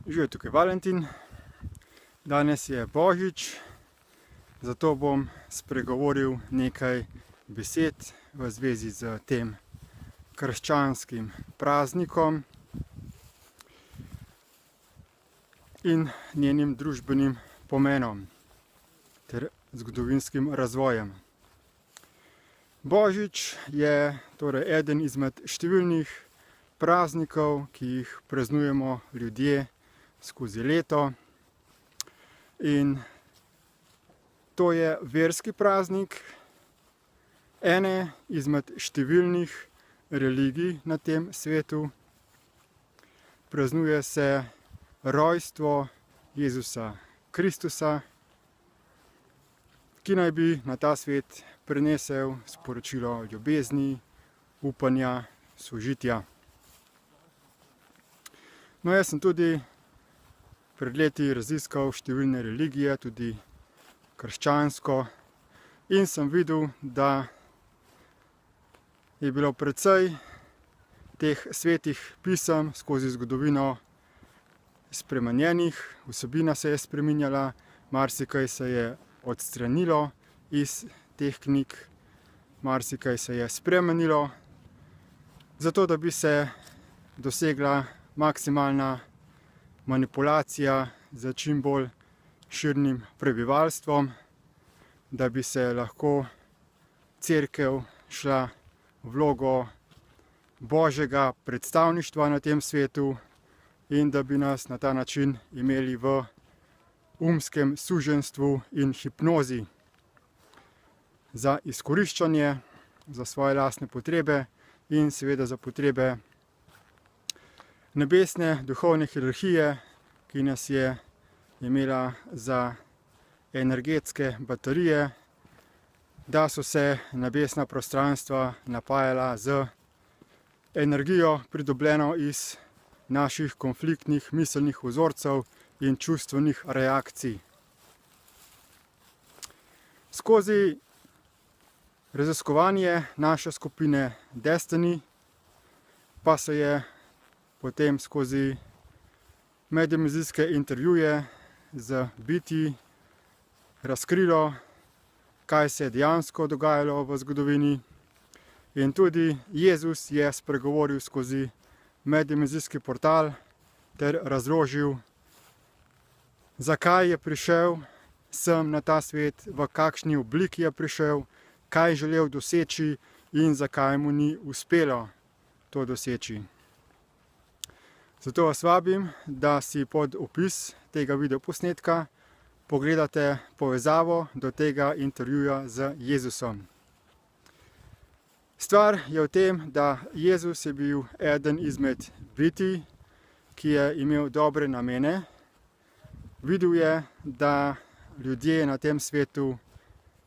Živijo, tukaj Valentin. Danes je Božič, zato bom spregovoril nekaj besed v zvezi z tem krščanskim praznikom in njenim družbenim pomenom ter zgodovinskim razvojem. Božič je torej eden izmed številnih praznikov, ki jih praznujemo ljudje skozi leto. In to je verski praznik ene izmed številnih religij na tem svetu. Praznuje se rojstvo Jezusa Kristusa, ki naj bi na ta svet prinesel sporočilo ljubezni, upanja, sožitja. No, jaz sem tudi pred leti raziskal številne religije, tudi krščansko, in sem videl, da je bilo precej teh svetih pisem skozi zgodovino spremenjenih, vsebina se je spreminjala, marsikaj se je odstranilo iz teh knjig, marsikaj se je spremenilo, zato da bi se dosegla maksimalna manipulacija z čim bolj širnim prebivalstvom, da bi se lahko cerkev šla v vlogo Božjega predstavništva na tem svetu in da bi nas na ta način imeli v umskem suženjstvu in hipnozi za izkoriščanje, za svoje lastne potrebe in seveda za potrebe nebesne duhovne hierarhije, ki nas je imela za energetske baterije, da so se nebesna prostranstva napajala z energijo, pridobljeno iz naših konfliktnih miselnih vzorcev in čustvenih reakcij. Skozi raziskovanje naše skupine Destiny pa se je potem skozi meddimenzijske intervjuje z bitji razkrilo, kaj se je dejansko dogajalo v zgodovini, in tudi Jezus je spregovoril skozi meddimenzijski portal ter razložil, zakaj je prišel sem na ta svet, v kakšni obliki je prišel, kaj je želel doseči in zakaj mu ni uspelo to doseči. Zato vas vabim, da si pod opis tega videoposnetka pogledate povezavo do tega intervjuja z Jezusom. Stvar je v tem, da Jezus je bil eden izmed bitij, ki je imel dobre namene. Videl je, da ljudje na tem svetu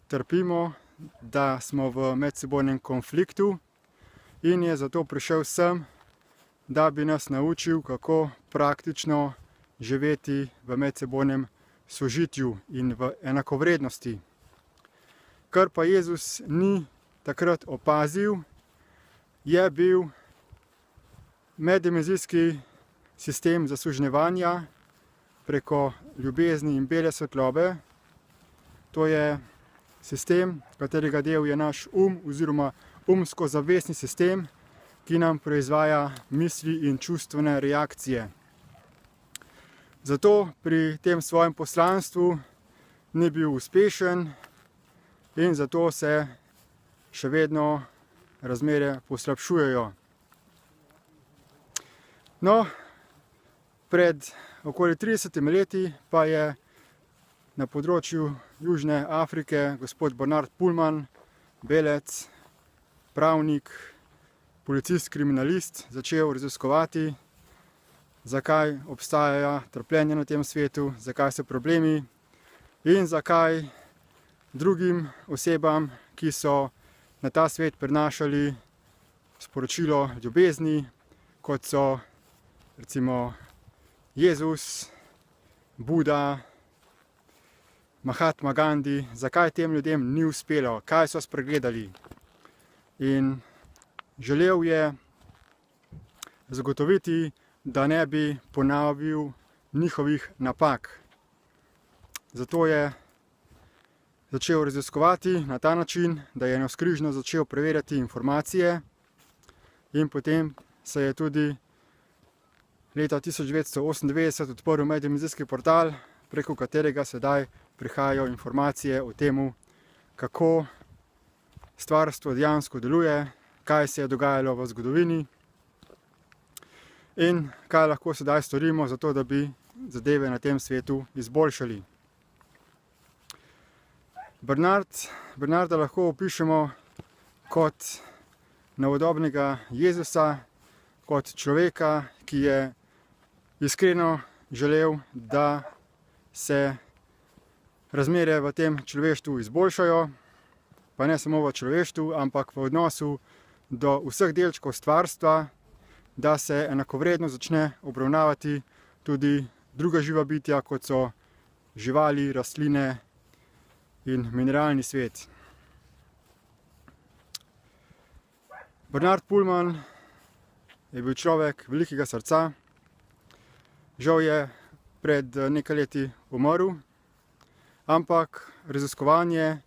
trpimo, da smo v medsebojnem konfliktu, in je zato prišel sem, da bi nas naučil, kako praktično živeti v medsebojnem sožitju in v enakovrednosti. Kar pa Jezus ni takrat opazil, je bil meddimenzijski sistem zasužnjevanja preko ljubezni in bele svetlobe. To je sistem, katerega del je naš oziroma umsko-zavestni sistem, ki nam proizvaja misli in čustvene reakcije. Zato pri tem svojem poslanstvu ni bil uspešen in zato se še vedno razmere poslabšujejo. No, pred okoli 30 leti pa je na področju Južne Afrike gospod Bernard Pullman, belec, pravnik, policist, kriminalist, začel raziskovati, zakaj obstajajo trpljenje na tem svetu, zakaj so problemi in zakaj drugim osebam, ki so na ta svet prinašali sporočilo ljubezni, kot so recimo Jezus, Buda, Mahatma Gandhi, zakaj tem ljudem ni uspelo, kaj so spregledali. In želel je zagotoviti, da ne bi ponovil njihovih napak. Zato je začel raziskovati na ta način, da je navzkrižno začel preverjati informacije in potem se je tudi leta 1998 odprl meddimenzijski portal, preko katerega sedaj prihajajo informacije o tem, kako stvarstvo dejansko deluje, kaj se je dogajalo v zgodovini in kaj lahko sedaj storimo za to, da bi zadeve na tem svetu izboljšali. Bernarda lahko opišemo kot novodobnega Jezusa, kot človeka, ki je iskreno želel, da se razmere v tem človeštvu izboljšajo, pa ne samo v človeštvu, ampak v odnosu do vseh delčkov stvarstva, da se enakovredno začne obravnavati tudi druga živa bitja, kot so živali, rastline in mineralni svet. Bernard Pullman je bil človek velikega srca. Žal je pred nekaj leti umrl, ampak raziskovanje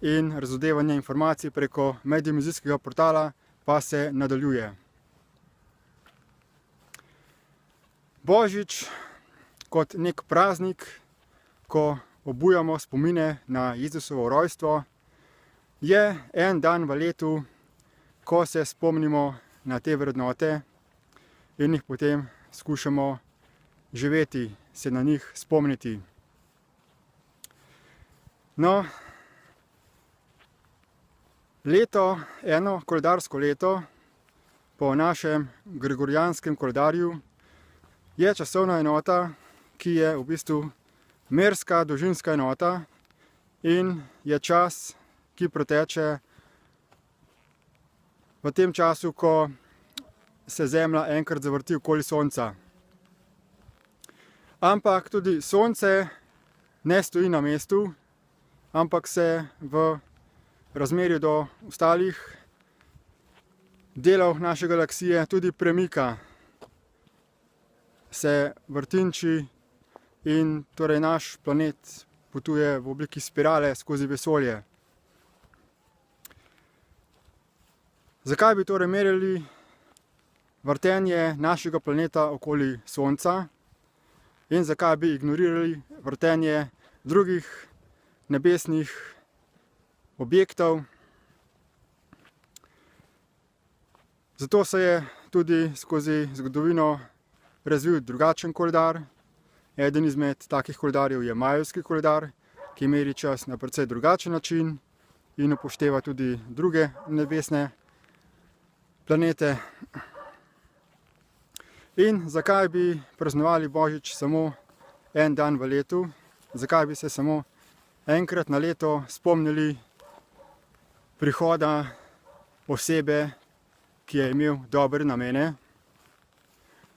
in razodevanje informacij preko meddimenzijskega portala pa se nadaljuje. Božič kot nek praznik, ko obujamo spomine na Jezusovo rojstvo, je en dan v letu, ko se spomnimo na te vrednote in jih potem skušamo živeti, se na njih spomniti. No, eno koledarsko leto po našem gregorijanskem koledarju je časovna enota, ki je v bistvu merska dolžinska enota in je čas, ki preteče v tem času, ko se Zemlja enkrat zavrti okoli Sonca. Ampak tudi Sonce ne stoji na mestu, ampak se v razmerju do ostalih delov naše galaksije tudi premika, se vrtinči in torej naš planet potuje v obliki spirale skozi vesolje. Zakaj bi torej merili vrtenje našega planeta okoli Sonca in zakaj bi ignorirali vrtenje drugih nebesnih objektov? Zato se je tudi skozi zgodovino razvil drugačen koledar. Eden izmed takih koledarjev je majevski koledar, ki meri čas na precej drugačen način in upošteva tudi druge nebesne planete. In zakaj bi praznovali Božič samo en dan v letu? Zakaj bi se samo enkrat na leto spomnili prihoda osebe, ki je imel dobre namene?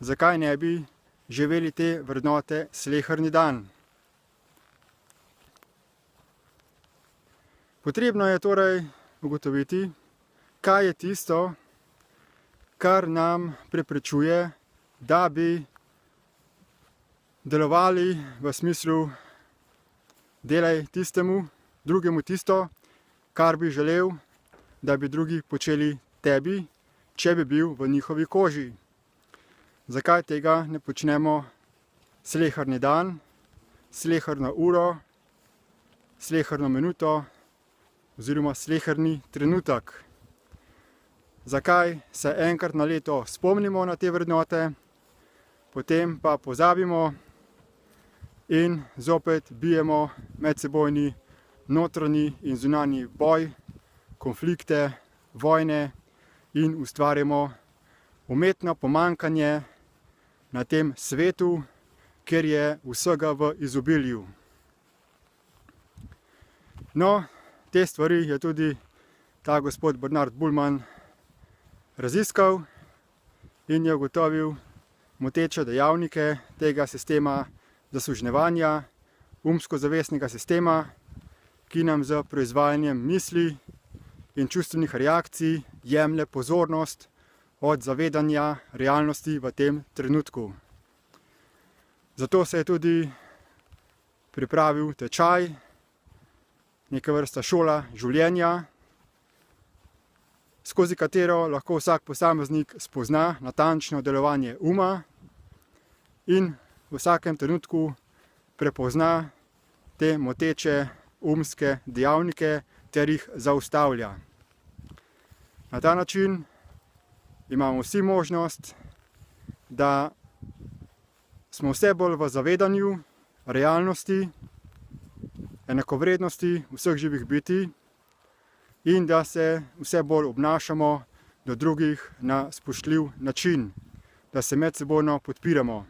Zakaj ne bi živeli te vrednote sleherni dan? Potrebno je torej ugotoviti, kaj je tisto, kar nam preprečuje, da bi delovali v smislu delaj tistemu, drugemu tisto, kar bi želel, da bi drugi počeli tebi, če bi bil v njihovi koži. Zakaj tega ne počnemo sleherni dan, sleherno uro, sleherno minuto oziroma sleherni trenutek? Zakaj se enkrat na leto spomnimo na te vrednote, potem pa pozabimo in zopet bijemo medsebojni notranji in zunanji boj, konflikte, vojne in ustvarjamo umetno pomanjkanje na tem svetu, kjer je vsega v izobilju. No, te stvari je tudi ta gospod Bernard Pullman raziskal in je ugotovil moteče dejavnike tega sistema zasužnjevanja, umsko-zavestnega sistema, ki nam z proizvajanjem misli in čustvenih reakcij jemlje pozornost od zavedanja realnosti v tem trenutku. Zato se je tudi pripravil tečaj, neka vrsta šola življenja, skozi katero lahko vsak posameznik spozna natančno delovanje uma in v vsakem trenutku prepozna te moteče umske dejavnike ter jih zaustavlja. Na ta način imamo vsi možnost, da smo vse bolj v zavedanju realnosti, enakovrednosti vseh živih bitij in da se vse bolj obnašamo do drugih na spoštljiv način, da se medsebojno podpiramo.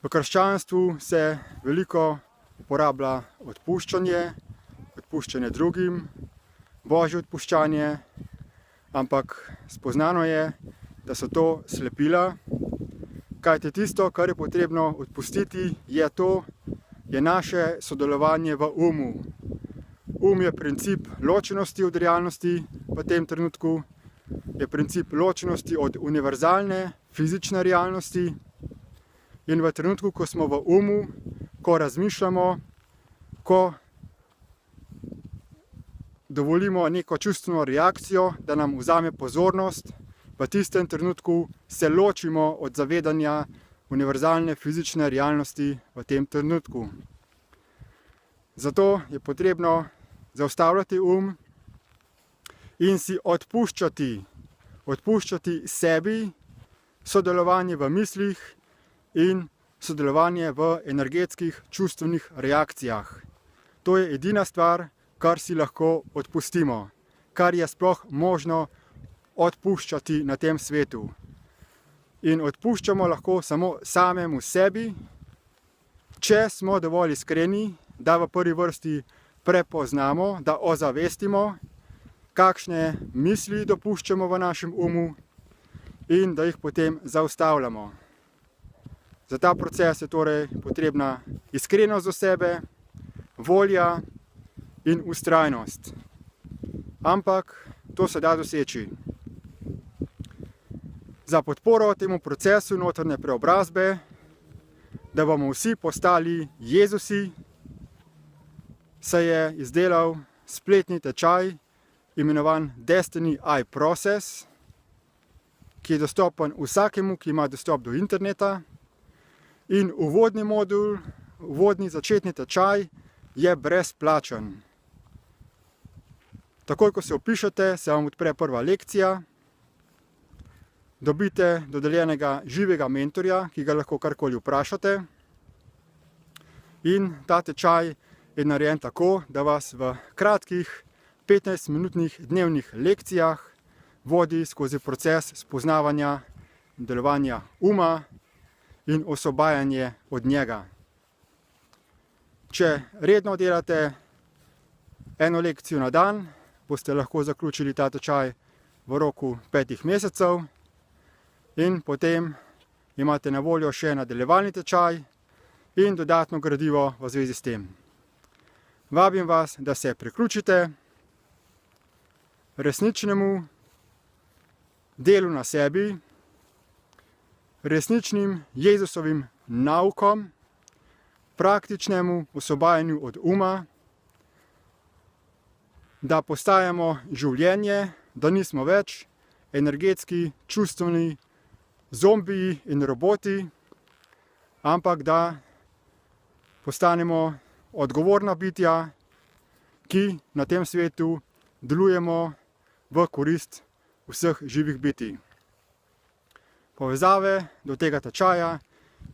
V krščanstvu se veliko uporablja odpuščanje drugim, božje odpuščanje, ampak spoznano je, da so to slepila, kajti tisto, kar je potrebno odpustiti, je naše sodelovanje v umu. Um je princip ločenosti od realnosti v tem trenutku, je princip ločenosti od univerzalne fizične realnosti in v trenutku, ko smo v umu, ko razmišljamo, ko dovolimo neko čustveno reakcijo, da nam vzame pozornost, v tistem trenutku se ločimo od zavedanja univerzalne fizične realnosti v tem trenutku. Zato je potrebno zaustavljati in si odpuščati sebi sodelovanje v mislih in sodelovanje v energetskih čustvenih reakcijah. To je edina stvar, kar si lahko odpustimo, kar je sploh možno odpuščati na tem svetu. In odpuščamo lahko samo samemu sebi, če smo dovolj iskreni, da v prvi vrsti prepoznamo, da ozavestimo, kakšne misli dopuščamo v našem umu in da jih potem zaustavljamo. Za ta proces je torej potrebna iskrenost do sebe, volja in vztrajnost. Ampak to se da doseči. Za podporo temu procesu notranje preobrazbe, da bomo vsi postali Jezusi, se je izdelal spletni tečaj, imenovan Destiny Eye Process, ki je dostopen vsakemu, ki ima dostop do interneta. In uvodni modul, uvodni začetni tečaj je brezplačen. Takoj, ko se vpišete, se vam odpre prva lekcija, dobite dodeljenega živega mentorja, ki ga lahko karkoli vprašate. In ta tečaj je narejen tako, da vas v kratkih 15-minutnih dnevnih lekcijah vodi skozi proces spoznavanja in delovanja uma in osvobajanje od njega. Če redno delate eno lekcijo na dan, boste lahko zaključili ta tečaj v roku 5 mesecev in potem imate na voljo še nadaljevalni tečaj in dodatno gradivo v zvezi s tem. Vabim vas, da se priključite resničnemu delu na sebi, resničnim Jezusovim naukom, praktičnemu osvobajanju od uma, da postajamo življenje, da nismo več energetski, čustveni zombiji in roboti, ampak da postanemo odgovorna bitja, ki na tem svetu delujemo v korist vseh živih bitij. Povezave do tega tečaja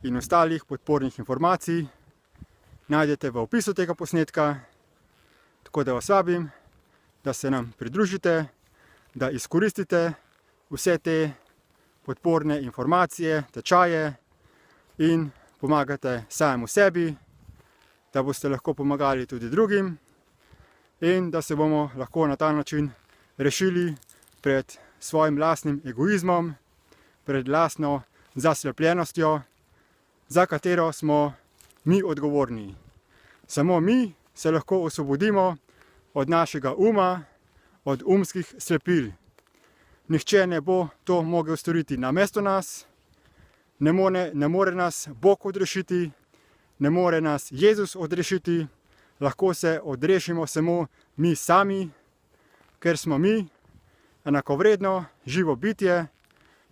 in ostalih podpornih informacij najdete v opisu tega posnetka, tako da vas vabim, da se nam pridružite, da izkoristite vse te podporne informacije, tečaje in pomagate samemu sebi, da boste lahko pomagali tudi drugim in da se bomo lahko na ta način rešili pred svojim lastnim egoizmom, pred lastno zaslepljenostjo, za katero smo mi odgovorni. Samo mi se lahko osvobodimo od našega uma, od umskih slepil. Nihče ne bo to mogel storiti namesto nas, Ne more nas Bog odrešiti, ne more nas Jezus odrešiti, lahko se odrešimo samo mi sami, ker smo mi enakovredno živo bitje,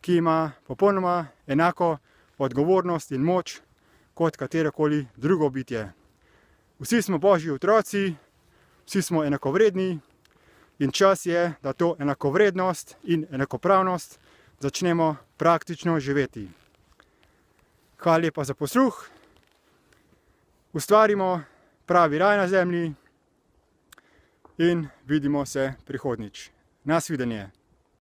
ki ima popolnoma enako odgovornost in moč kot katerokoli drugo bitje. Vsi smo Božji otroci, vsi smo enakovredni in čas je, da to enakovrednost in enakopravnost začnemo praktično živeti. Hvala lepa za posluh. Ustvarimo pravi raj na zemlji in vidimo se prihodnjič. Nasvidenje.